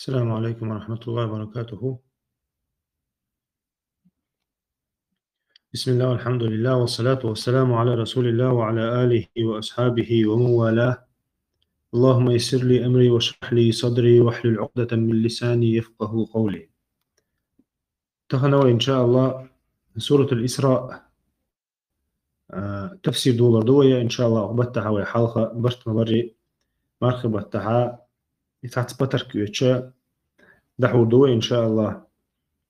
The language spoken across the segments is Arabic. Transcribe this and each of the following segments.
السلام عليكم ورحمة الله وبركاته. بسم الله والحمد لله والصلاة والسلام على رسول الله وعلى آله وأصحابه ومن والاه. اللهم يسر لي أمري واشرح لي صدري واحلل عقدة من لساني يفقه قولي. تخنوا إن شاء الله سورة الإسراء تفسير دولار دوية إن شاء الله أخبتها ويحلقة برت مبري مرخبتها يتعت بطرك يتشا دحور دوية إن شاء الله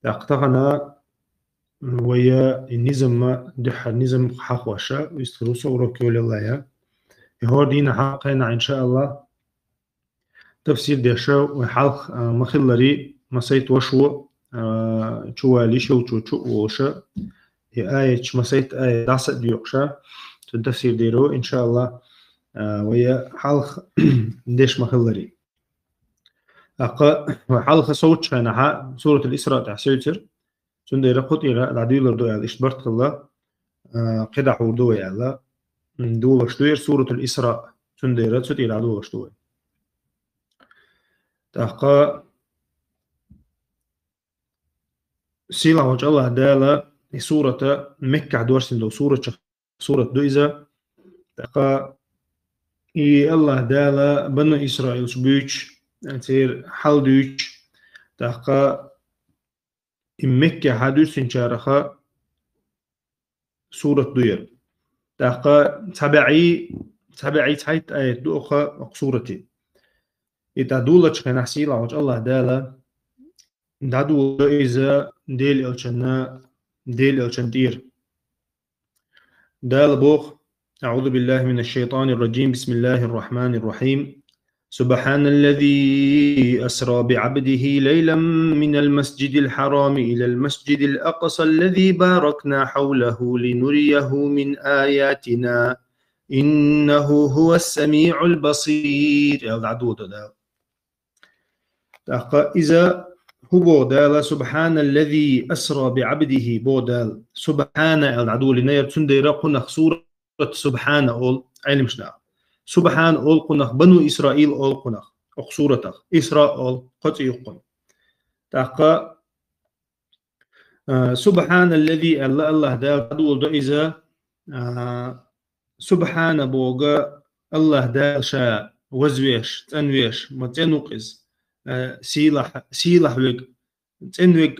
أقتغنا ويا النظام دح النظام حقوشة ويستروسه وركول الله يا هو دين حقنا إن شاء الله تفسير ديشة وحلق مخلري مسيت وشو شوالي شو وشة هي آية مسيت آية دعسة ديوقشة تفسير ديرو إن شاء الله ويا حلق ديش مخلري حلق صوت شانها سورة الإسراء تحسيتر سندير قطيرة العديل الدوية الإشبرت الله قدح ودوية الله دولة شتوير سورة الإسراء سندير تسوتي العدولة شتوير تحقا سيلا وجه الله دالة سورة مكة دورسين دو سورة دويزة تحقا الله دالة بنو إسرائيل شبيش تير حل دويش تحقا مكة حدوثين شارخا سورة دوير تحقا تبعي تحيت آية دوخة سورتي إذا دولة كان سيلا وجه الله دالة دادو إذا ديل الشنتير دال بوخ أعوذ بالله من الشيطان الرجيم بسم الله الرحمن الرحيم سبحان الذي أسرى بعبده ليلا من المسجد الحرام إلى المسجد الأقصى الذي باركنا حوله لنريه من آياتنا إنه هو السميع البصير إذا هو بودال سبحان الذي أسرى بعبده بودال سبحان العدو لنا تندير قنخ سورة سبحان أول علم شنا سبحان أول قنخ بنو إسرائيل أول قنخ سورة إسراء أول قطع قن تحقا سبحان الذي الله دال عدو إذا سبحان بوغا الله دال شاء وزويش تنويش متنوقز سيلح ويق تنويق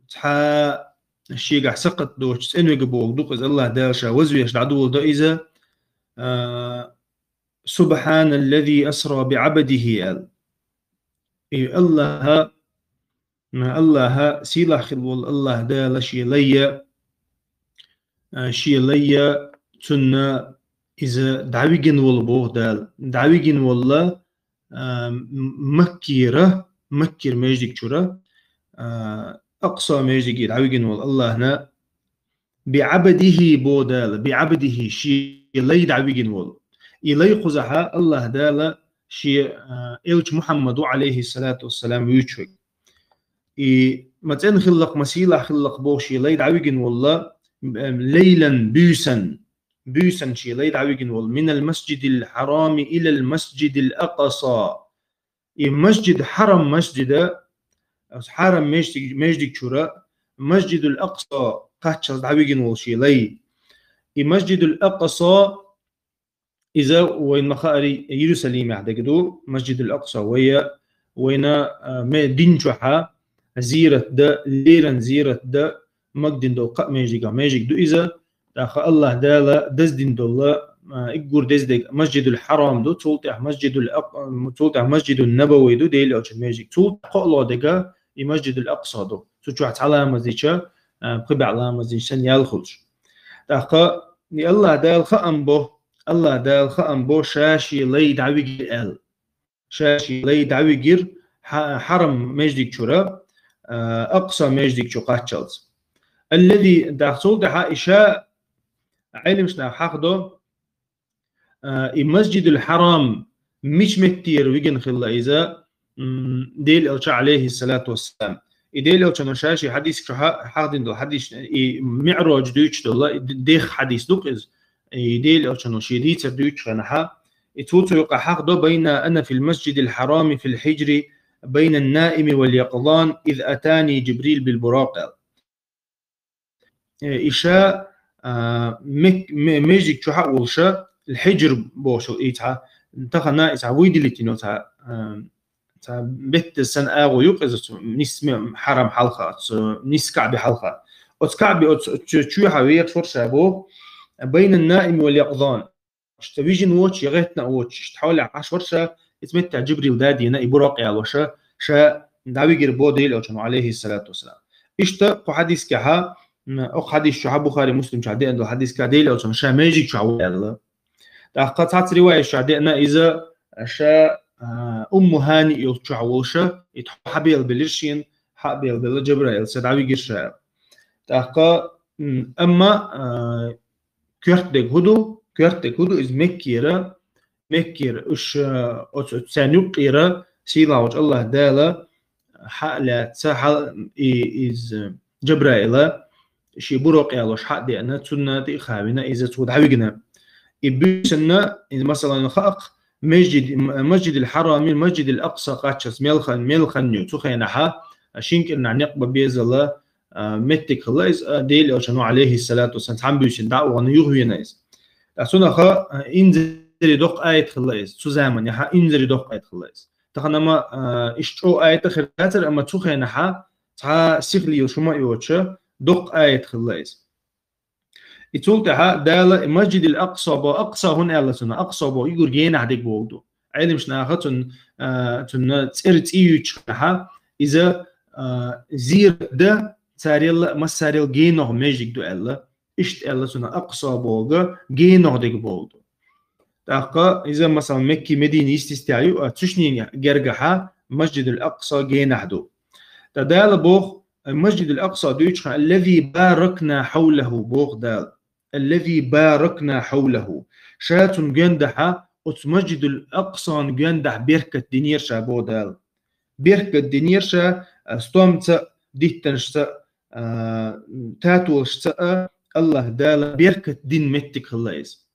تحا الشيقع سقط دوش تنويق بوغ دوقز الله دالشا وزويش العدو إذا سبحان الذي أسرى بعبده الله سيلح خلول الله دال شي ليا تنا إذا دعويقن والبوغ دال دعويقن والله مكر مجدك شورا أقصى مجدك دعويقن والله هنا بعبده بودال بعبده شي لي دعويقن وال إلي قزحا الله دال شي إلج محمد عليه الصلاة والسلام يوشوك متن خلق مسيلة خلق بوشي لي دعويقن والله ليلا بيسن شي لي دعويقن وال من المسجد الحرام إلى المسجد الأقصى مسجد حرم مسجد حرم مجدك شورا مسجد الأقصى قاتشل دعويقن وال شي لي مسجد الأقصى إذا وين مخاري يروسليم يحدقدو مسجد الأقصى وين دين شوحا زيرة دا ليرن زيرة دا مقدن دو قا ميجيك دو إذا داخل الله دالا دزدين دولا إقور دزدك مسجد الحرام دو تولتح مسجد النبوي دو ديلي أوش ميجيك تولتح قولو دقا مسجد الأقصى دو تجوحت علامة زيشا بقبع علامة زيشان يالخلش داخل الله دال خأم بو شاشي لي دعوي شاشي لي دعوي حرم مجدك شورا أقصى مجدك شو قاتشلز الذي داخل دحا إشاء علم شنا حقده المسجد الحرام مش متير ويجن خلا إذا ديل ألشا عليه الصلاة والسلام إديل ألشا نشاشي حديث شها حقدين دو حديث معراج دوش دولا ديخ حديث دوقز إديل ألشا نشيدي تردوش خناها إتوتو يقع حقده بين أنا في المسجد الحرام في الحجر بين النائم واليقظان إذ أتاني جبريل بالبراق. إشاء ميجيك شو والشا الحجر بوشو إيتها انتخنا إتها ويدي لتنو تا بيت السنة أغو يقز نسم حرم حلقة نس كعب حلقة أت كعب شو حويت فرصة بو بين النائم واليقظان اشتبيجن ووتش يغيتنا ووتش تحاول 10 فرصة يتمتع جبريل دادي نا إبراق يا وشا داوي جربو ديل أو عليه الصلاة والسلام إشتا حديث كها أو حديث شو بخاري مسلم شعدي أنه حديث كديل أو شا ماجيك شو الله تأخذت رواية شعدينا إذا شا هاني يلتشعوشة يتحبيل بالرشين حبيل بالجبرائيل سدعوي جرشا تأخذ أما كرتك هدو إز مكيرة إش تسانيقيرة سيلا وجه الله دالا حالة تسحل إز جبرائيل شي بروق يالوش حق دي أنا تسنة دي خابنا إذا تود عويقنا إبسنا مثلا خاق مسجد الحرام المسجد الأقصى قاتشس ملخن نيو تخينها شينك إن نقبل بيزلا متك خلاص ديل أو عليه الصلاة والسلام عم بيشن دعوة ونيوه نايس أصلا خا إنزل دق آية خلاص تزامن يها إنزل دق آية خلاص تخنا ما إشتو آية خيراتر أما تخينها تا سيخلي وشما يوتشا دق آية خلاص يتولتها دالة المسجد الأقصى بو أقصى هون الله سنة أقصى بو يقول جينا عدك بوغدو علم شناخة تن تسرت إيوتشها إذا زير ده ساريل ما ساريل جينه ماجيك دو الله إشت الله سنة أقصى بوغا جينه دك بوغدو تاقا إذا مثلا مكي مدينة يستستعيو تشنين جرجها مسجد الأقصى جينا دو تدال بوغ المسجد الأقصى دويتشخا الذي باركنا حوله بوغ دال الذي باركنا حوله شاتن جندحة مسجد الأقصى جندح بركة دينيرشا بودال بركة دينيرشا ستومت ديتنشتا تاتولشتا الله دال بركة دين متك خلاص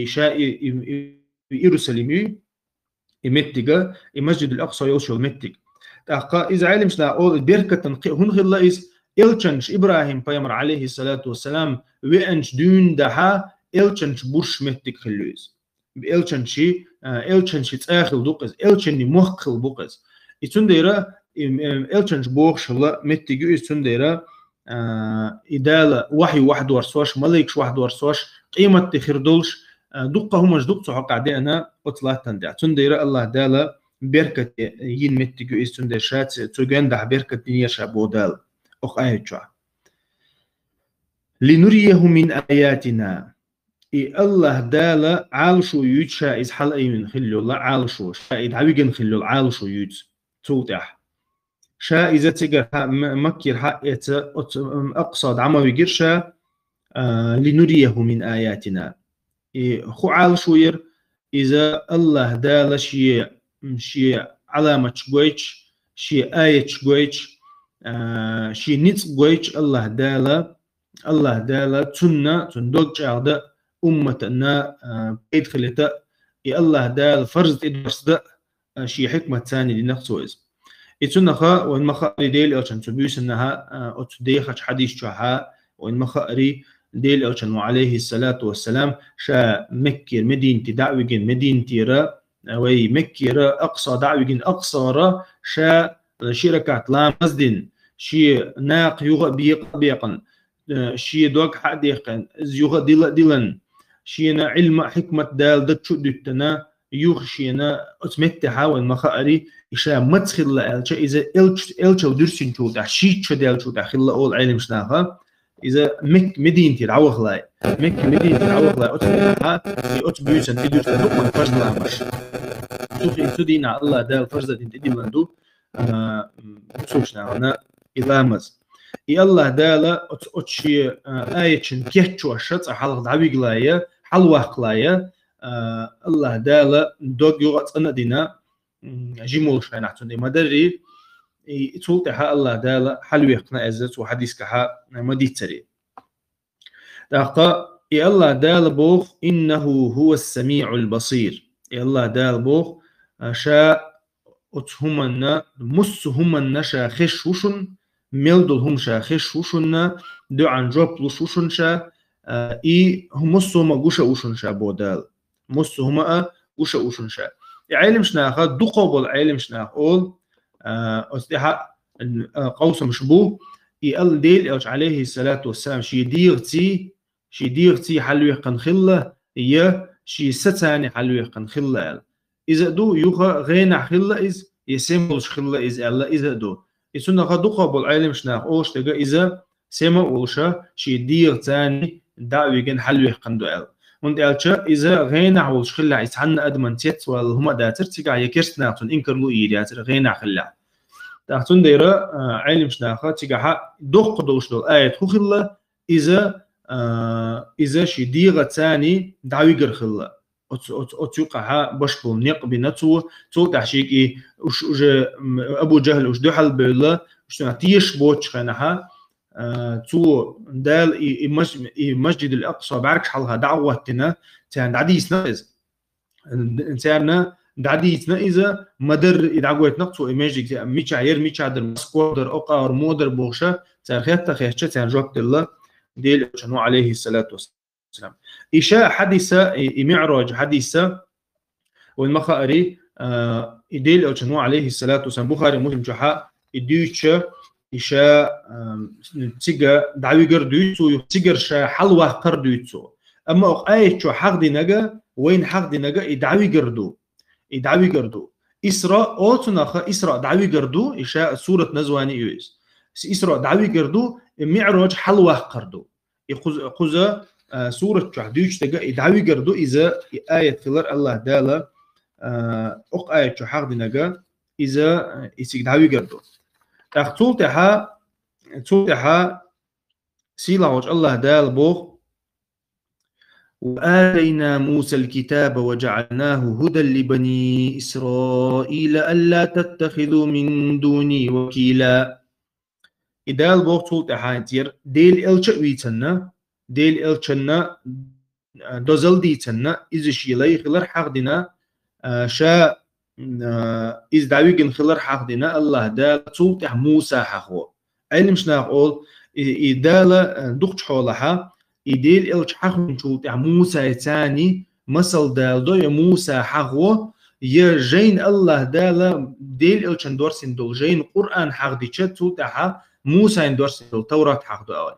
شاء يروسلمي يمتك المسجد الأقصى يوشو متك تاقا إذا علمنا أول بركة هن خلاص إلشنش إبراهيم بيامر عليه الصلاة والسلام وإنش دون دها إلشنش برش متك خلوز إلشنش تآخل دوقز إلشني مخل بوقز يتنديرا إلشنش بوخش الله متك يتنديرا إدالة وحي واحد ورسوش مليكش واحد ورسوش قيمة تخردولش دقة همش دقة حق عدينا أطلعت تندع تنديرا الله دالة بركة ين متك يتندير شات تجندح بركة دنيا شابودال أخ آيتشوا لنريه من آياتنا الله دالا عالشو يوتشا إز حل أيمن خلو الله عالشو شايد عويقن خلو عالشو يوت توتح شا إذا تقر مكير حقيت أقصد عموي قرشا لنريه من آياتنا خو عالشو ير إذا الله دالا شي علامة شقويتش شي آية شقويتش شي نيت قويتش الله دالا تندوج عدا أمتنا بيدخلتا الله دال فرز إدرس شي حكمة ثانية لنفسه إز يتنخا وإن مخاري ديل أوشان تبيس إنها أتديخش حديث شوها وإن مخاري ديل أوشان وعليه الصلاة والسلام شا مكير مدينة دعوين مدينة را وي مكير أقصى دعوين أقصى را شا شركات لا مزدن شي ناق يغ بيقن شي دوق حديقن يغ ديلن شينا علم حكمة دال دتشو دتنا يوخشينا أتمتها والمخاري إشا مدخل لألشا إذا إلشا ودرسين شو تحشيت شو دال شو تحخل أول علم شناها إذا مدينتي العوخ لاي مدينتي العوخ لاي أتمتها أتبيوسن إدرس لقمة فرز لامش سوخي سدينا الله دال فرزة تدي مندو سوشنا هنا إلامز الله دالا أتشي آيتشن كيتشو الشط حلق دعوي قلايا حلوة قلايا الله دالا دوغ يغط أنا دينا جيمول شوي نحتون دي مدري يتولتها الله دالا حلوة قنا أزت وحديث كها مديت سري داقا الله دالا بوخ إنه هو السميع البصير الله دالا بوخ شاء أتهمنا مسهمنا شاخش وشن ميلدل هم شاخش وشن دو عن جوب وشن شا إي هم مسهما وشا وشن شا بودال مسهما وشا وشن شا علم شناخا دقوبل علم شناخول أصدحا قوس مشبوه يقل ديل أوش عليه الصلاة والسلام شي ديغتي حلوه قنخلة هي شي ستاني حلوه قنخلة إذا دو يوخا غينا خلة إز يسمولش خلة إز ألا إذا دو يسونا خدو قبل علم شناخ أوش تجا إذا سما أوشا شي ديغتاني دعوي جن حلوه قندو أل وند ألشا إذا غينا حولش خلة يسحن أدمن تيت والهما داتر تيجا يكرت ناقتون إنكر لو إيدياتر غينا خلة تحتون ديرا علم شناخا تيجا دوق دوش دول آية خلة إذا شي ديغة تاني دعوي جر خلة أتوقع بشبل نيق بنتو تحشيك وش أبو جهل وش دحل بالله وش نعطيش بوتش خناها تو دال مسجد الأقصى بعركش حلها دعوتنا تان عديسنا تانا دعديتنا إذا مدر يدعوت نقطو إيماجيك ميشعير ميشعدر مسكودر أقار مودر بوشة تان خيطة خيشة تان جوكت الله ديل شنو عليه الصلاة والسلام إشاء حديثة معراج حديثة والمخاري ديل شنو عليه الصلاة والسلام بخاري مسلم شحاء إديوتش إشاء تيجا دعوي قردويتو تيجر شا حلوة قردويتو أما آية شو حق دي نجا وين حق دي نجا يدعوي قردو إسراء أوتناخا إسراء دعوي قردو إشاء سورة نزواني يوز إسراء دعوي قردو معراج حلوة قردو يخذ سورة شحديوش تجا يدعوي قردو إذا آية فلر الله دالا آية شو حق دي نجا إذا يسيق دعوي قردو تقول تحا سيلا وجه الله دال بوخ وآتينا موسى الكتاب وجعلناه هدى لبني إسرائيل ألا تتخذوا من دوني وكيلا إدال بوخ تقول تحا ديل إلشا ديل إلشنا دوزل ديتنا إذا شيلي خلر حق دينا شا إذ دعويقن خلر حق دينا الله دال تولتح موسى حقو علم شناق أول إدال دقش حولها إديل إلش حقو تولتح موسى تاني مثل دال دو موسى حقو يجين الله دال ديل إلشن دورسين دول جين قرآن حق دي تولتح موسى دورسين دول توراة حق دو أول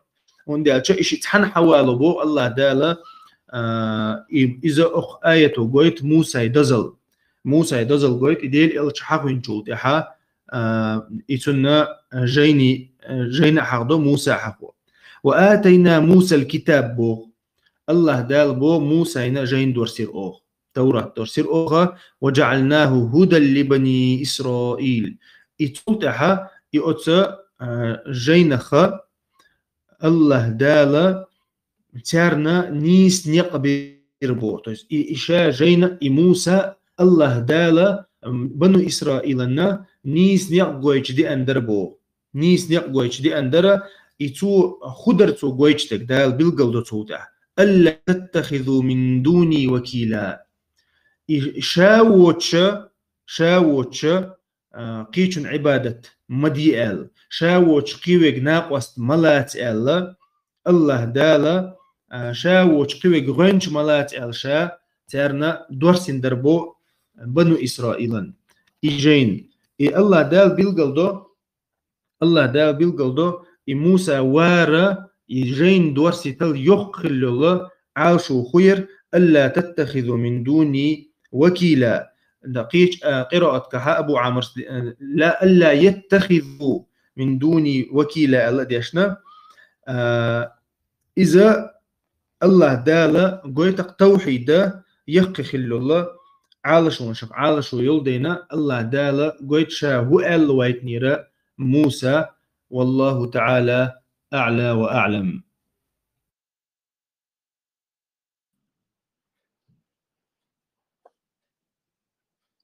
وندي ألشا إشي تحن حوالو بو الله دال إذا أخ آية قويت موسى يدزل قويت إديل إلش حقو نشوت إحا إتنا جينا حقدو موسى حقو وآتينا موسى الكتاب بو الله دال بو موسى إنا جين دورسير أوخ توراة دورسير أوخ وجعلناه هدى لبني إسرائيل إتوت إحا إتوت جينخ الله دال تارنا نيس نقبير بو إشا جينا موسى الله دالا بنو إسرائيلنا نيس نيق دي أندر بو نيس نيق دي أندر إتو خدرتو قويتك دال بالقلدو توتع ألا تتخذوا من دوني وكيلا شاوتش قيچن عبادة مديال شاوتش قيوك ناقوست ملات ألا الله دالا شاوتش قيوك غنش ملات أل شا تارنا دورسين دربو بنو إسرائيل إجين الله دال بالقلدو موسى وارا إجين دورسي تل يخل الله عاشو خير ألا تتخذوا من دوني وكيلا دقيق قراءة كها أبو عامر لا ألا يتخذوا من دوني وكيلا الله ديشنا إذا الله دال قويتك توحيد يخي خل الله عالشو يلدينا الله دالا قويت شا هو الوايت نيرا موسى والله تعالى أعلى وأعلم.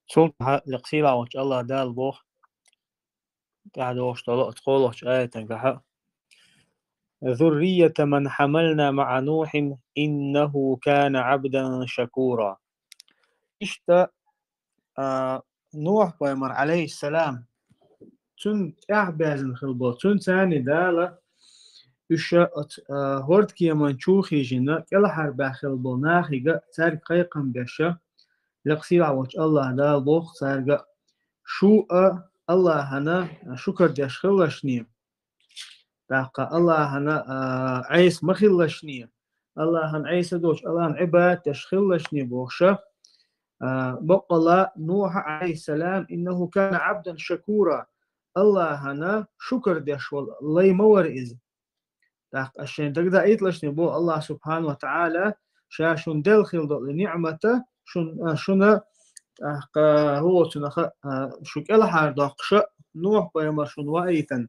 سلطة لقسيلا وش الله دال بوخ قاعد وش طلقت قولوش آية كحا ذرية من حملنا مع نوح إنه كان عبدا شكورا. إشتا نوح بيمر عليه السلام تون أعبازن خلبو تون ثاني دالة يشاءت هورد كيمان شوخي جنا كلا حرب خلبو ناخيقا تار قيقم بيشا لقسي عوج الله دال بوخ تارقا شو الله هنا شكر ديش خلشني تاقا الله هنا عيس مخلشني الله هن عيس دوش الله هن عباد ديش خلشني بوخشا بقى نوح عليه السلام إنه كان عبدا شكورا الله هنا شكر ديش الله يمور إذ عشان تقدر يطلش نبو الله سبحانه وتعالى شون دلخل نعمته شون هو تنخ شو كلا حردقش نوح بيمر شون وايتن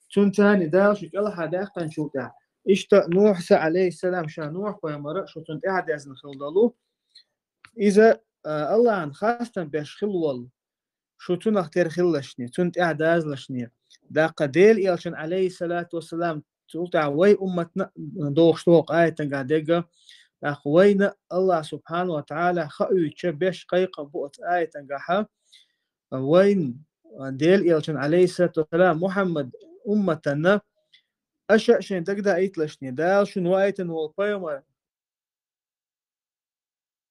شون تاني دا شو كلا حردقن شو تا إشتا نوح عليه السلام نوح بيمر شو تنت قاعد يزن خلدلو إذا الله عن خاصة بيش خلول شو تنخ ترخلشني تنت قاعد يزلشني دا قديل إلشان عليه الصلاة والسلام تقولتع وي أمتنا دوخ توق آية تنقادقة وين الله سبحانه وتعالى خأيو تشبش قيقا بؤت آية تنقاحا وين ديل إلشان عليه الصلاة والسلام محمد أمتنا أشأ شين تقدر إيتلشني دال شنو آية والقيمة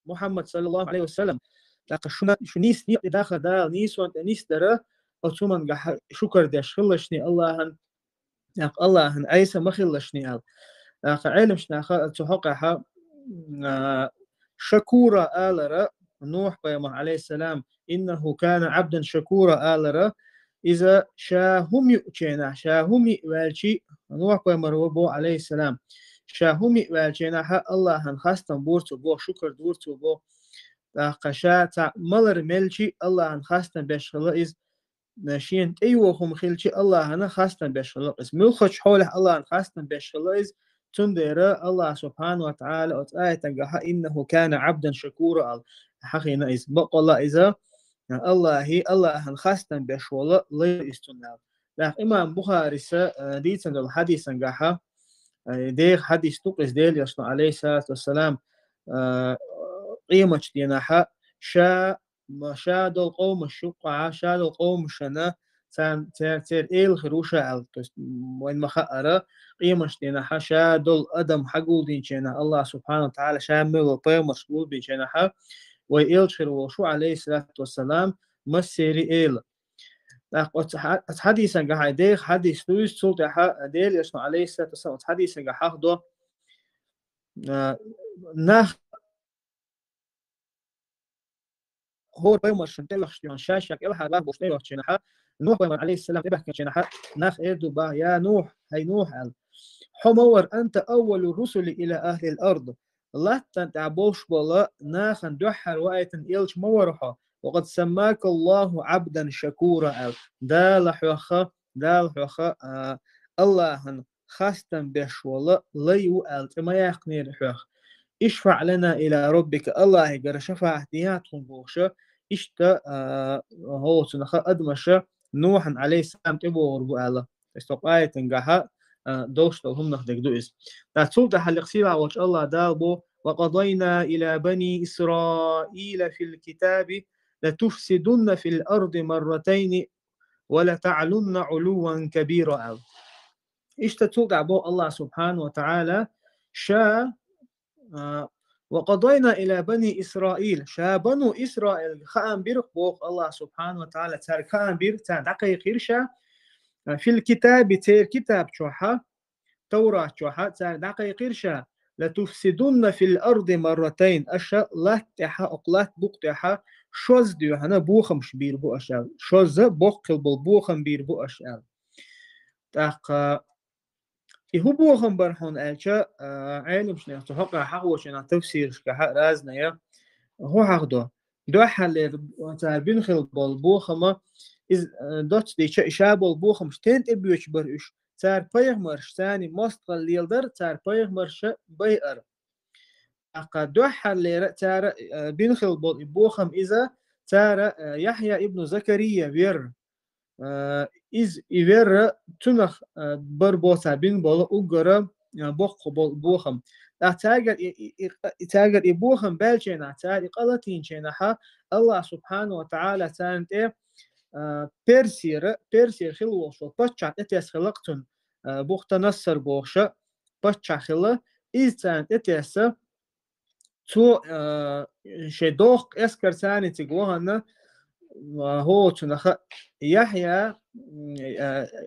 محمد صلى الله عليه وسلم لكن شو نيس داخل دال نيس وانت نيس درا أتومن شكر داش خلشني الله هن عيسى ما خلشني علم شنا تحقها شكورا آلرا نوح بيمر عليه السلام إنه كان عبدا شكورا آلرا إذا شاهم يؤتينا شاهم يؤالشي نوح بيمر وبو عليه السلام شاهم يؤالشينا الله هن خاستن بورتو بو شكر دورتو بو قشاتا ملر ملشي الله هن خاستن بشغل إذ ناشين أيوهم خلشي الله هنا خاستن بشغل إذ ملخش حوله الله هن خاستن بشغل إذ تندر الله سبحانه وتعالى وتآية تنقح إنه كان عبدا شكورا حقينا إذ بقى الله إذا الله هن خاستن بشغل لا يستنى لكن إمام بخاري دي تنقل الحديث تنقح دي حديث تقص ديل يصنع عليه الصلاة والسلام قيمة ديناها ما شاد القوم الشقعة شاد القوم شنا تير إيل خروشة وين ما خأرة قيمة ديناها شاد الأدم حقول دين شنا الله سبحانه وتعالى شامل وطيب مسؤول دين شنا وإيل خروشو عليه الصلاة والسلام مسيري إيل حديثا قاعد ديخ حديث تويس صوت ديل يسمع عليه الصلاة والسلام حديثا قاعد حاخده ناخ هو بيمر شنتلخ شلون شاشك إلها باب وشتلخ شنحة نوح بيمر عليه السلام تبحك شنحة ناخ إيدو با يا نوح هي نوح حمور أنت أول الرسل إلى أهل الأرض لا تنتعبوش بلا ناخ دحر وآية إلش مورحة وقد سماك الله عبدا شكورا دال حوخة الله خاستن بش ولا ليو ما يقنير حوخ اشفع لنا إلى ربك الله يقر شفاعة دياتهم بوشة اشتا هو سنخا أدمشة نوحا عليه السلام تبو وربو الله استقاية تنقاها دوش هم نخدك دوئس تاتسول تحلق سيبا وش الله دالبو وقضينا إلى بني إسرائيل في الكتاب لتفسدن في الأرض مرتين ولتعلن علوا كبيرا اشتا تسول تعبو الله سبحانه وتعالى وقضينا إلى بني إسرائيل بنو إسرائيل خان بيرق بوق الله سبحانه وتعالى تار خان بير تار دقيق إرشا في الكتاب تير كتاب شوحة توراة شوحة تار دقيق إرشا لتفسدن في الأرض مرتين أشا لا تحا أقلات بوقتها شوز ديو هنا بوخم شبير بو أشا شوز بوقل بوخم بير بو أشا تاق هو بوخم برحون ألشا علم شنو تحقق حقوق شنو تفسير شكا رازنا يا هو حقده دو حل تعربين خل بوخما إز دوت دي شاب البوخم شتنت أبيوش برش تار بيغ مرش ثاني مستقل ليلدر تار بيغ مرش بيئر أقد دو حل تار بين خل بوخم إذا تار يحيى ابن زكريا بير إز إير تنخ بربوتا بين بولا أجرا بوخ بوخم تاجر يبوخم بالجنا تاجر قلتين جناها الله سبحانه وتعالى تانت بيرسير خلوه شو بتشع اتيس خلقتن بوخ تنصر بوخشة بتشع خلا إز تانت اتيس تو شي دوخ اسكر ثاني تقوهن هو تنخ يحيى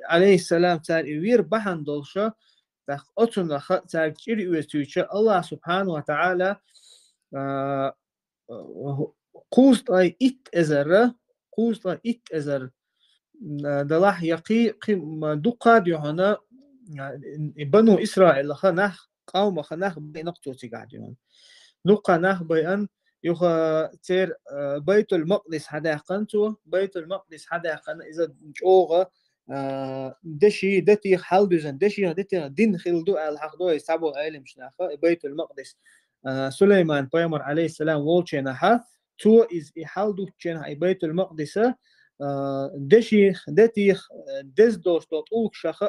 عليه السلام تار وير بحن دولشة تخ أتنخ تار كيري ويستويشة الله سبحانه وتعالى قوست أي إت أزر قوست أي إت أزر دلاح يقي دقا ديوهنا بنو إسرائيل خناخ قوم خناخ بينقطو تقعد نقا نخ بيان يخ تير بيت المقدس حدا قنتو بيت المقدس حدا قن إذا جوغا دشي دتي حلدوزن دشي دتي دين خلدو الحقدو يسابو عالم شناخا بيت المقدس سليمان بيامر عليه السلام وولشناها تو إز إحلدو تشنها بيت المقدس دشي دتي دز دوش دوت أوك شخ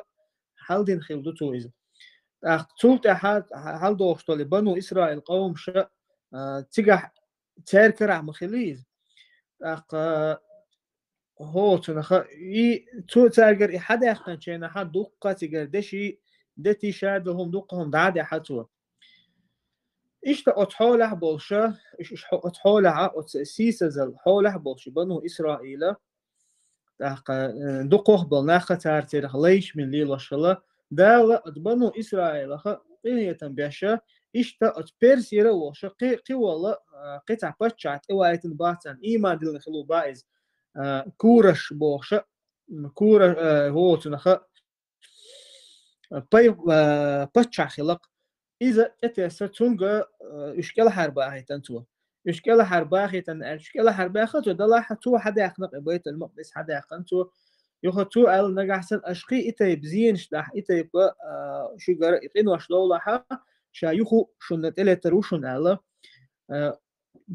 حلدين خلدو تو إز تولت حال دوشتولي بنو إسرائيل قوم شا تيجا تيركرع مخليز هو تنخ تو تاجر حدا يختن شينا حد دقة تيجر دشي دتي شادهم دقهم دعاد حتوا إيش تأتحوله بولشة إيش أتحوله سيسزل حوله بولش بنو إسرائيل دقوه بلناخة تارتير ليش من ليلة شلا دال بنو إسرائيل إني تنبيشة إشتا أتبرسيرا وشا قي والله قطع بشعت إوايت الباتن إيمان دل نخلو بايز كورش بوشا كورش هو تنخ باي بشع خلق إذا أتيسر تونغ إشكال حربا هي تنتوا إشكال حربا هي تن إشكال حربا خطو دلاحة تو حدا يخنق بيت المقدس حدا يخنتوا يخطو ال نجحسن أشقي إتى بزين شدح إتى يبقى شو جرى إقين وشلولها شايخو شنت إلى تروشن ألا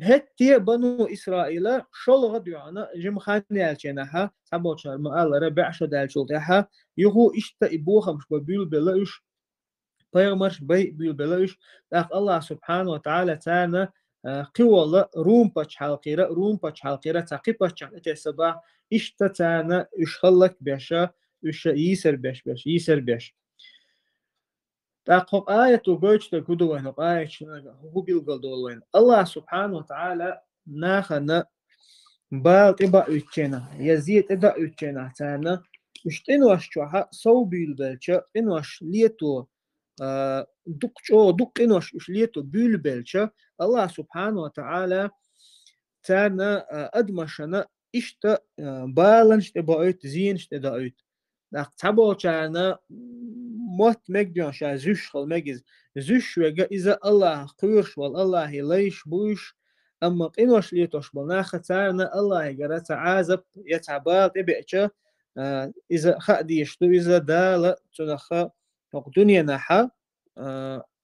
هتي بنو إسرائيل شل غد يعنا جم خاني الجناها سبعة شهر ألا ربع شد الجلتها يخو إشتا إبوها مش ببيل بلاش بيغمرش بي بلاش داق الله سبحانه وتعالى تانا قوة روم باتش حالقيرة روم باتش حالقيرة تاقي باتش حالقيرة سبا إشتا تانا إشخلك بيشا إش يسر بيش يسر بيش داق آية تقوش تقودو وين آية هو بيلقل دول وين الله سبحانه وتعالى ناخنا بال تبا اتشينا يزيد إدا اتشينا تانا إشتنوش شوها سو بيلبلشا إنوش ليتو دق إنوش إشليتو بيلبلشا الله سبحانه وتعالى تانا أدمشنا إشتا بالنش تبايت زينش تدايت داق تبا تانا موت مجدون شا زوش خل مجز زوش وجا إذا الله قيرش والله ليش بوش أما إنوش ليتوش بناخ تانا الله يقرأ عازب يتعبال تبعشا إذا خديشتو إذا دال تنخا دنيا نحا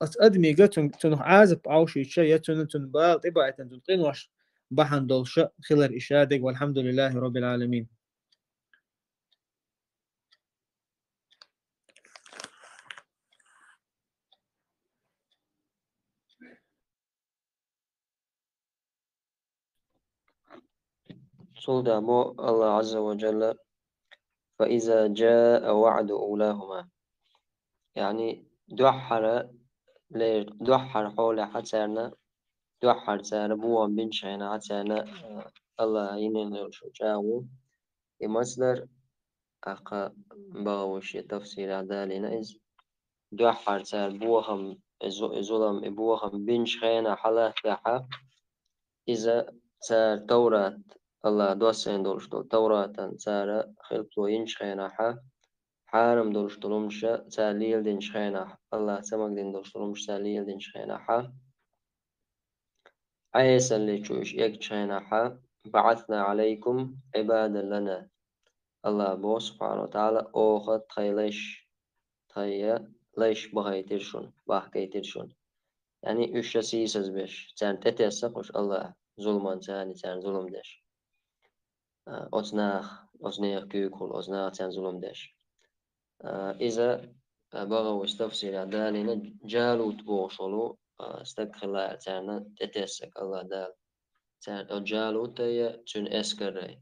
أتأدمي قتن تنخ عازب عوشي شيء تن بال تبع تنقين وش بحن دولش خلر إشادق والحمد لله رب العالمين. صلى الله عز وجل فإذا جاء وعد أولاهما يعني دوحر حول حتسارنا دوحر سار بوان بن شينا حتسارنا الله ينين شو جاو يمصدر أقا بغوش تفسير عدالنا إز دوحر سار بوهم ظلم بوهم بن شينا حلا ثاحا إذا سار توراة الله دوسين دولش دول توراة سار خلقو ينشخينا حارم دولش دولمش ساليل دين شخينا الله سمك دين دولش دولمش ساليل دين شخينا عيسى اللي تشوش يك شخينا بعثنا عليكم عبادا لنا الله بو سبحانه وتعالى أوخد تخي ليش بغي ترشون بحكي ترشون يعني üç سيسز بيش تان تتسق وش الله ظلمان تان ظلم دش أصناخ كيكول أصناخ تان ظلم دش إذا بغوش تفسير عدالنا جالوت بوصلو استدخل الله تعالى تتسك الله دال تعالى جالوت هي تون اسكر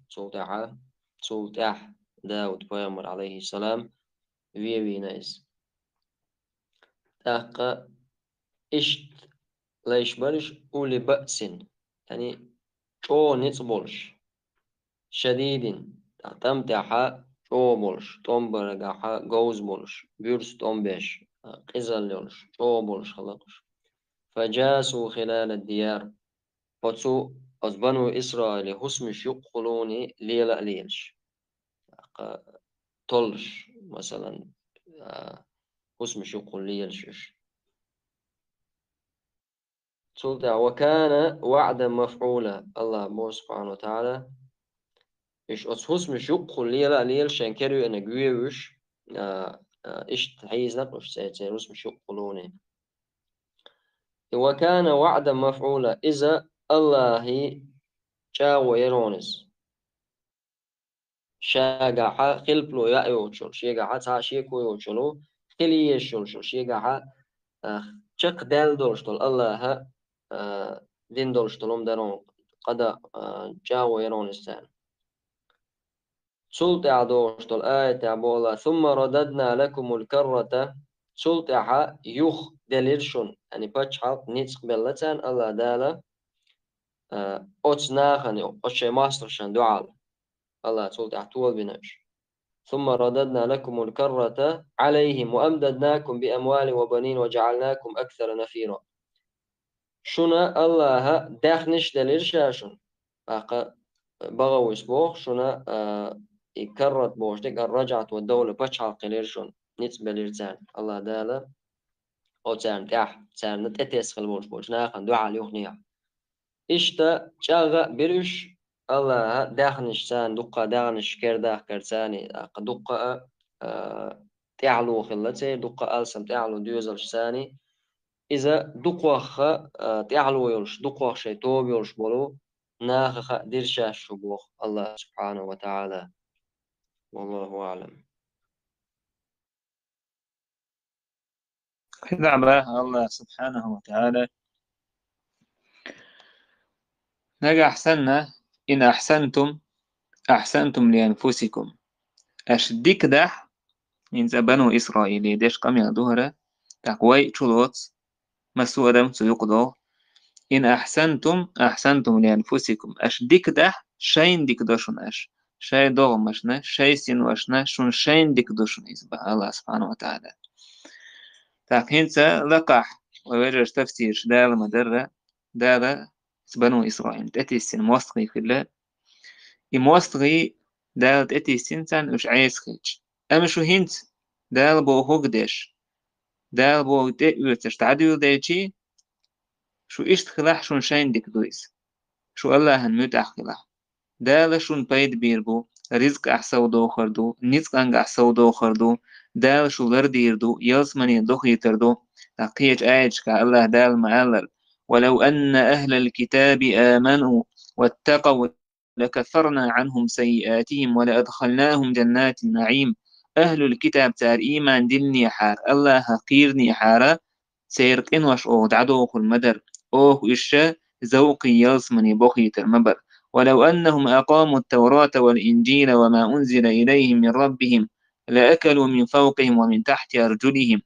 سلطع داود بيامر عليه السلام في نايس تاقا إشت ليش برش أولي بأس يعني شو نصبولش شديد تمتع شو بولش تومبرغا جوز بولش بيرس تومبيش قزل يولش شو بولش خلقش فجاسوا خلال الديار وتسو بنو إسرائيل هسمش يقولوني ليلا ليلش طلش مثلا هسمش يقول ليلش وكان وعدا مفعولا الله سبحانه وتعالى إيش أصوص مش يقول ليلا ليل شنكريو أنا جويوش إيش تحيز لك مش سيروس مش يقولوني وكان وعدا مفعولا إذا الله جاو يرونس شاقع خلبلو يأيوشل شيقع تعشيكو يوشلو خلي يشلشل شيقع شق دال دولشتل الله دين دولشتلوم دارون قد جاو يرونس تان سلطع دوشتل آية بولا ثم رددنا لكم الكرة سلطع يخ دليرشون يعني باتشحال نيتسق بلتان الله دالا أتناخني أتشي ماسترشان دعال الله سلطع طول بنش ثم رددنا لكم الكرة عليهم وأمددناكم بأموال وبنين وجعلناكم أكثر نفيرا شنا الله داخنش دليرشاشون بغوا يسبوخ شنا يكرت بوشتك رجعت والدولة بشعل قليرشون نتبه لرزان الله دالا أو تسان تسان نتأتيس خلبوش بوش ناخن دعا ليغنيا إشتا شاغا برش الله داخنش سان دقا داخنش كير داخ كرساني دقا تعلو خلتي دقا ألسم تعلو ديوزلش ساني إذا دقوخ تعلو يلش دقوخ شي توب يلش بولو ناخخ ديرشاش شبوخ الله سبحانه وتعالى والله أعلم. نعم الله سبحانه وتعالى نجا أحسننا إن أحسنتم لأنفسكم أشدك دح من بنو إسرائيل ديش قم يدهر تقوي شلوت مسو أدم سيقضو إن أحسنتم لأنفسكم أشدك دح شين ديك دوشن شاي دوغ مشنا شاي سين وشنا شون شين ديك دوشن إزبا الله سبحانه وتعالى هنسا لقح ووجه تفسير دال مدرة دال بنو إسرائيل تأتي السن موسطي كله موسطي دال تأتي السن سان وش عايز خيج أما شو هنت دال بو هقدش دال بو تأويتش تعديو دايتي شو إشت خلاح شون شاين ديك دويس شو الله هنموت أخلاح دال شون بايد بيربو رزق أحسو دو خردو نزق أنج أحسو دو خردو دال شو لرديردو يلسمني دوخ يتردو تقيج آيج كالله دال معلل ولو أن أهل الكتاب آمنوا واتقوا لكفرنا عنهم سيئاتهم ولأدخلناهم جنات النعيم أهل الكتاب تار إيمان دلني حار الله قيرني حارة سيرك إنوش أوه عدوخ المدر أوه إشا زوقي يلسمني بوخي ترمبر ولو أنهم أقاموا التوراة والإنجيل وما أنزل إليهم من ربهم لأكلوا من فوقهم ومن تحت أرجلهم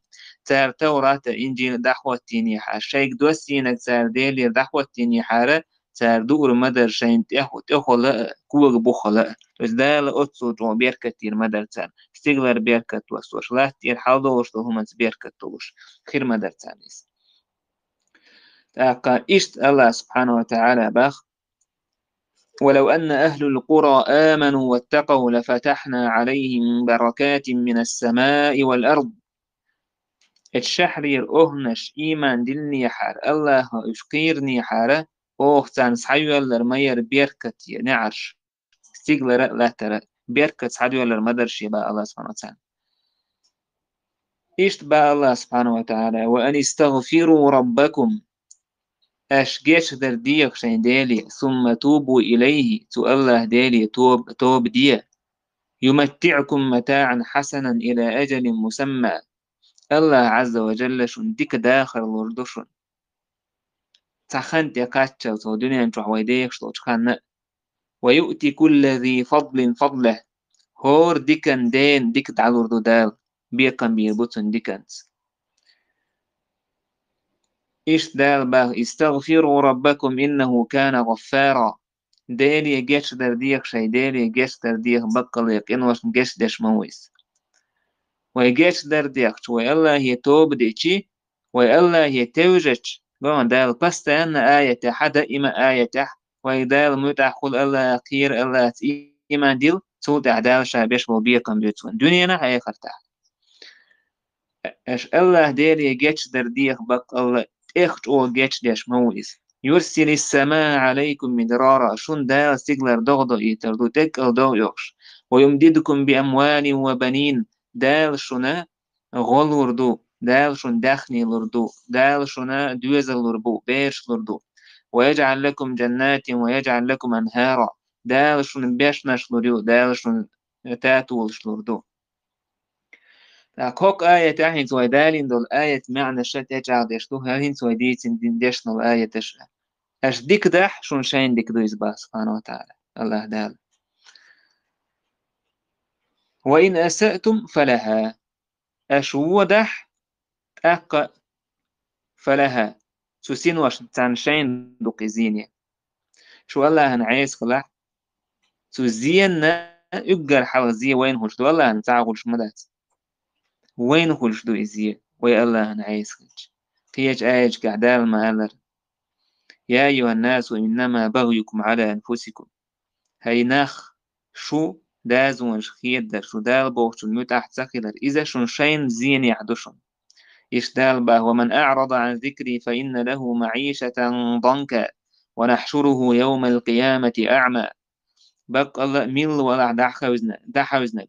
تار توراة إنجيل دحوة تنيحة شيك دوسينك تار ديلي دحوة تنيحة تار دور مدر شين تأخل كوغ بخل وزدال أتصو جو بيركتير مدر تار استغلر بيركت وسوش لا تير حالوش هم بيركتوش خير مدر تانيس تاقا إشت الله سبحانه وتعالى باخ ولو أن أهل القرى آمنوا واتقوا لفتحنا عليهم بركات من السماء والأرض الشحرير أهنش إيمان دلني حار الله يشقيرني حار تان سحيو اللرمير بيركت نعرش استيقلر لا ترى بيركت سحيو اللرمدرش با الله سبحانه وتعالى إشت با الله سبحانه وتعالى وأن استغفروا ربكم أشجيش در ديك شين ديلي ثم توبوا إليه الله ديلي توب دي يمتعكم متاعا حسنا إلى أجل مسمى الله عز وجل شون ديك داخل الوردوشون تخنت يقاتشا وتو دنيا انتو حويديك شلو تخان ويؤتي كل ذي فضل فضله هور ديكن دين ديك دعالور دو دال بيقن بيربطن ديكنز إيش دال باه استغفروا ربكم إنه كان غفارا ديل يجيش درديك شي ديل يجيش درديك بقل يقين واش نجيش دش مويس ويجيش درديك وي الله هي توب ديشي وي الله هي توجج قون دال بستان آية حدا إما آية ويدال متع قل الله خير الله إيمان ديل سود أعدال شابيش وبيقن بيتون دنيانا هاي خرتاح اش الله دير يجيش درديخ بق الله اخت او جيش ديش مويس يرسل السماء عليكم مدرارا شون دا سيجلر دغدو يتردو تك دو يوش ويمددكم بأموال وبنين دال شنا غول وردو دال شون دخني لردو دال شنا دوز لربو بيش لردو ويجعل لكم جنات ويجعل لكم أنهارا دال شون بيش نشلردو دال شون تاتول شلردو كوك آية تاهين سوى دالين دول آية معنى شت يجعل ديشتو هين سوى ديتين دين ديشنو آية تشعر أش ديك دح شون شاين ديك دويز با سبحانه وتعالى الله دال وإن أسأتم فلها أش ودح أق فلها سوسين واش تان شاين دوك زيني شو الله هنعيس خلح سوزينا أقر حال زي وين هوش دو الله هنتعقل شمدات وين هوش دو إزيه وي الله هنعيس خلش قيج آيج قعدال ما ألر يا أيها الناس إنما بغيكم على أنفسكم هاي ناخ شو دازون شخير در شو دال بوغشون متاح تسخيلر إذا شون شين زين يعدشون إيش دال باه ومن أعرض عن ذكري فإن له معيشة ضنكا ونحشره يوم القيامة أعمى بق الله ميل ولا دحوزنا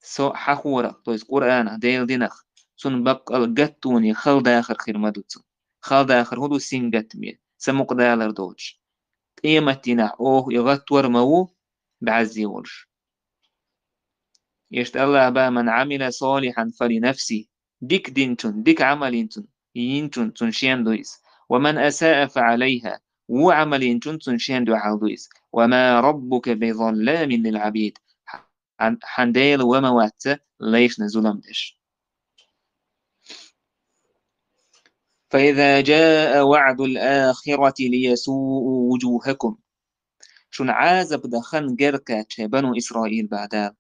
سو حخورة تويس قرآن ديل دينخ سن بق الجتوني خل داخر خير مدوتسن خل داخر هدو سينجت مير سمق دالر دوج قيمتنا أوه يغتور مو بعزي ولش يشت الله با من عمل صالحا فلنفسه ديك دينتون ديك عملينتون ينتون تنشين دويس ومن أساء فعليها وعملينتون تنشين دو عالدويس وما ربك بظلام للعبيد حنديل وموات ليش نزلم دش فإذا جاء وعد الآخرة ليسوء وجوهكم شون عازب دخن جركة بنو إسرائيل بعدال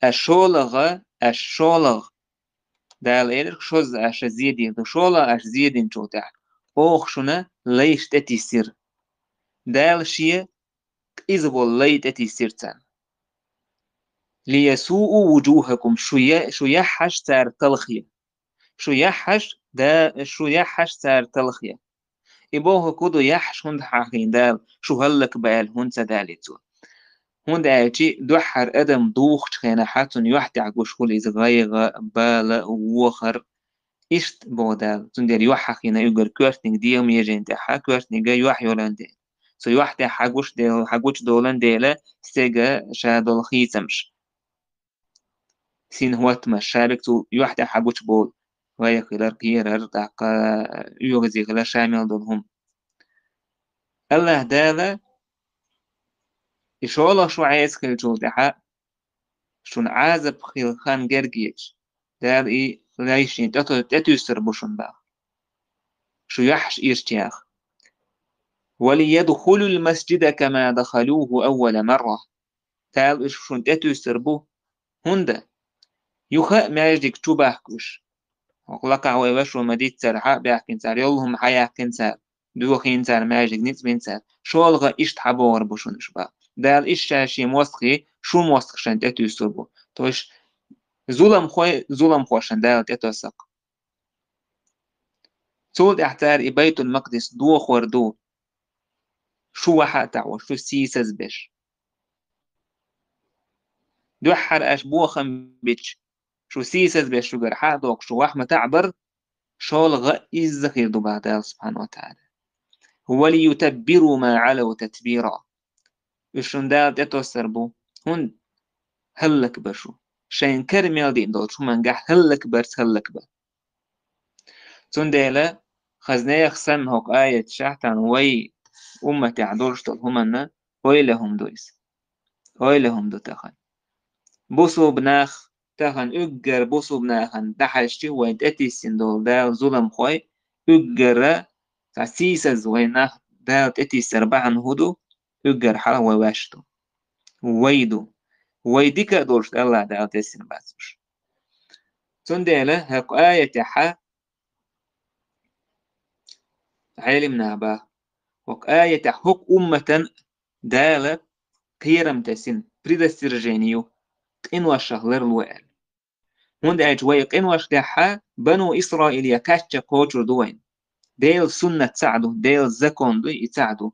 الشولغ دال إيرك شوز أش زيدين دو شولا أش زيدين شوتح أوخ شونا ليش تتي سير دال شيء إزبول لي تتي سيرتان ليسوء وجوهكم شو يحش تار تلخية شو يحش دا شو يحش تار تلخية إبوه كودو يحش هند حاكين دال شو هلك بال هند سداليتو هند أجي دوحر أدم دوخ خينا حاتن يحتي عقوش كل إزغايغ بالا ووخر إشت بودال تندير يوحا خينا يقر كورتنج ديوم يجين تحا كورتنج يوح يولان دي سو يوحتي حقوش دولان ديلا سيجا شادول خيتمش سين هوات ما شاركتو يوحتي حقوش بول ويا خلال كيرر داقا يوغزي خلال شامل دولهم الله دالا إشوالله شو عايز خيل جول دحا شون عازب خيل خان جرجيج دال إي لايشين تتوسر بوشن باغ شو يحش إرتياخ وليدخلوا المسجد كما دخلوه أول مرة تال إيش شون تتوسر بو هندا يخاء ماجدك تباحكوش وقلقع ويوش ومديد سرحاء بيحكين سار يولهم حيحكين سار دوخين سار ماجد نتبين سار شولغا إيش تحبور بوشون إشبا دال إيش شاشي موسخي شو موسخ شان تتوسر بو توش ظلم خوشن دال تتوسق سود احتار بيت المقدس دو خوردو شو وحاتا وشو سيسز بش دو حر اش بوخم بيتش شو سيسز بش شو قرحا دوك شو وحمة تعبر شول إزخير دو بعد سبحانه وتعالى هو ليتبروا ما علوا تتبيرا وشون دال تتوسر بو هون هلك بشو شين كرميل دين دول شو من قح هلك برس هلك بر تنديلا خزنيخ سن هوك آية شحتان وي أمتي عدورشتل همنا وي لهم دويس وي لهم دو تخن بوسو بناخ تخن أجر بوسو بناخن دحشتي وين تأتيسين دول دال ظلم خوي أجر تسيسز ويناخ دال تأتيس أربعن هدو أجر حلا وواشتو ويدو ويديك دورشت الله دال تأتيسين باسوش تنديلا هك آية حا علمنا با وك آية حق أمة دالة قيرم تسين بريدسترجينيو قنوة شهلر الوئل هون داج وي قنوة شدحا بنو إسرائيل يكاتشا كوچر دوين ديل سنة تساعدو ديل زكون دو يتساعدو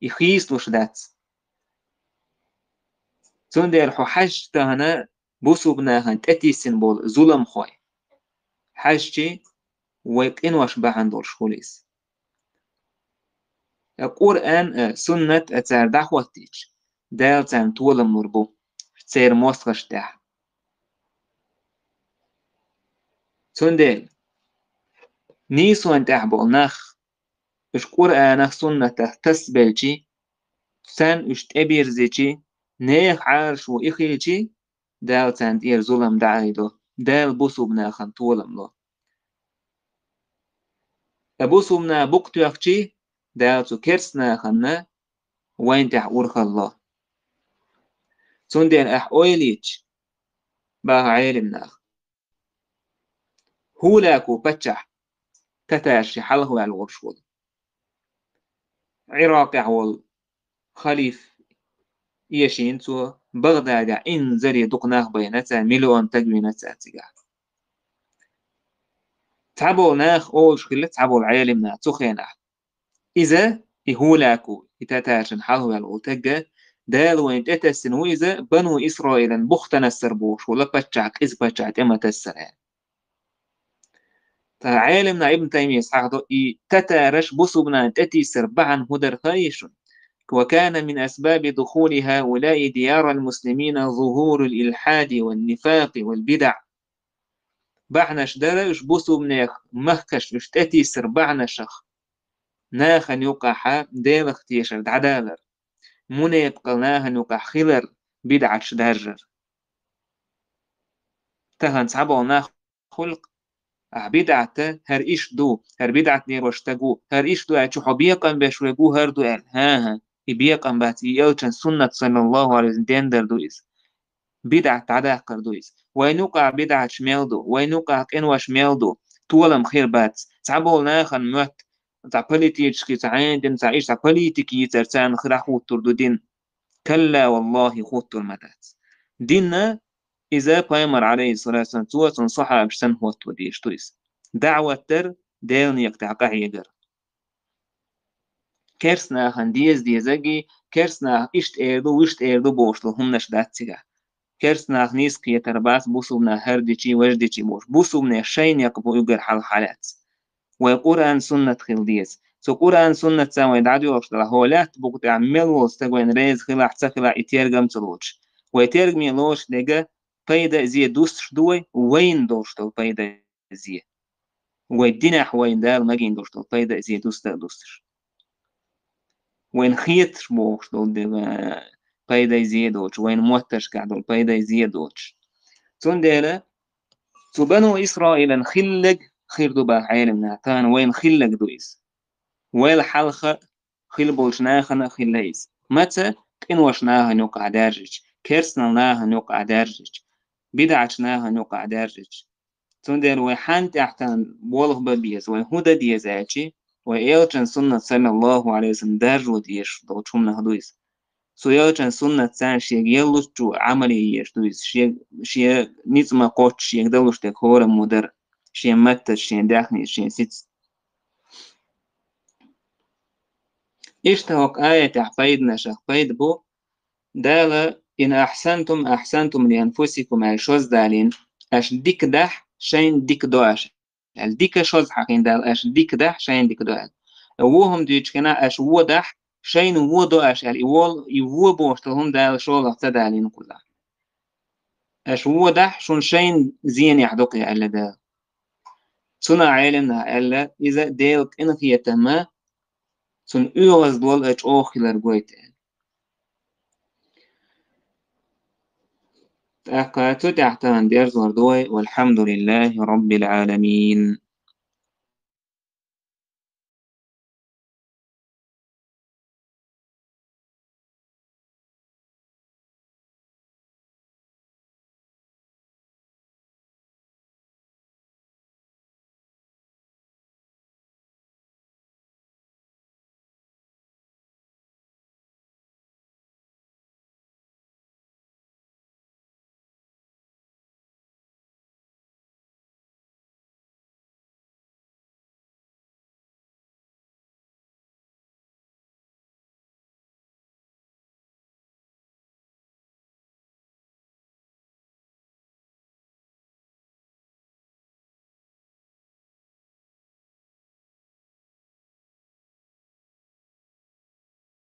يخيسلو شدات تون ديل حو حج تهنا بوسو بناهن تأتي سنبول ظلم خوي حجتي وي قنوة شباهن دول شخوليس القرآن سنة أتسار دعوتيج دال تان طولم مربو تسير موسخش تاح تندل نيسو أن تحبو نخ إش قرآن سنة تسبلجي سان إش تبيرزيجي نيخ عارش و إخيجي دال تان إير ظلم دعيدو دال بوسو بناخن طولم لو أبوسو بنا بوقتو يخجي دال تو كرسناخن وين تح أورخ الله تندل أح أويليج باه عالمناخ هولاكو بتشح تتاشي حله على الغرشول عراق عول خليف يشين تو بغداد إن زري دقناه بينتا مليون تجوينة تاتيجا تعبوا ناخ أولش كله تعبوا العالم نا تخينا إذا يهولاكو يتتاشن حله على الغتجة دال وين تتسن وإذا بنو إسرائيل بختنا السربوش ولا بتشعك إذ بتشعك إما تسرع عالمنا ابن تيمية صحيح تتارش بصبنا تتي سربعا هدر خايش وكان من أسباب دخول هؤلاء ديار المسلمين ظهور الإلحاد والنفاق والبدع بعنش درش بصبنا مخكش تتي سربعنا شخ ناخن يقع ديل اختيشر عدالر من يبقى ناخن يقع خلر بدعة شدرجر تهن صعبوا ناخ خلق بدعته هر إيش دو هر بدعت نيروشتجو هر إيش دو أشوف بيقام بشوجو هر دو ها بيقام باتي يلشن سنة صلى الله عليه وسلم در دويس بدعت عدا قردويس وينوقع بدعت شميلدو وينوقع إنوا شميلدو طولم خير بات تعبولنا خن موت تعبليتيش كي تعين دين تعيش تعبليتيكي ترتان خرحو تردو دين كلا والله خوت المدات ديننا إذا بايمر عليه الصلاة والسلام توه تنصحها بشتن هو توديش تويس دعوة تر ديلني يقتعقع يجر كرسنا خنديز ديزاجي كرسنا إشت إيردو بوشلو هم نشدات سيجا كرسنا خنيس كي ترباس بوصلنا هرديشي وجديشي بوش بوصلنا شين يقبو يجر حالات وقرآن سنة خلديز سو قرآن سنة سوى دعدو وشتلا هولات بوقت عملو استقوين ريز خلا حتسخلا إتيرغم تلوش ويتيرغ ميلوش ديجا فايدة زي دوستش دوي وين دوشتل فايدة زي ويدينا حوين دال ماجين دوشتل فايدة زي دوستش وين خيتش بوشتل دي فايدة زي دوش وين موتش قاعدول فايدة زي دوش تنديلا تبنو إسرائيل خلق خير دوبا عالمنا تان وين خلق دويس ويل حلقة خلبولشناخنا خليس متى كنوشناها نوقع دارجج كرسناها نوقع دارجج بدعتناها نوقع دارجج تندل وحان تحتان بولغ ببيز وهدى ديزاتي ويلچن سنة صلى الله عليه وسلم دارج وديش دوچومنا هدويس سو يلچن سنة سان شيء يلوش جو عملي يش دويس شيء نيزما قوش شيء دلوش تكورا مدر شيء متى شيء داخني شيء سيتس اشتهك آية تحفيدنا شخفيد بو دالا إن أحسنتم لأنفسكم أي شوز دالين أش ديك دح شين ديك دوش الديك شوز حقين دال أش ديك دح شين ديك دوش وهم ديش كنا أش ودح شين ودوش الإول يوبوشتهم دال شول اقتدالين كلها أش ودح شون شين زين يحدق على دال صنع عالمنا ألا إذا ديلت إن في يتما صن أوغز دول أج أوخلر قويتين تأقاتو تحتان دير زهر دوي والحمد لله رب العالمين.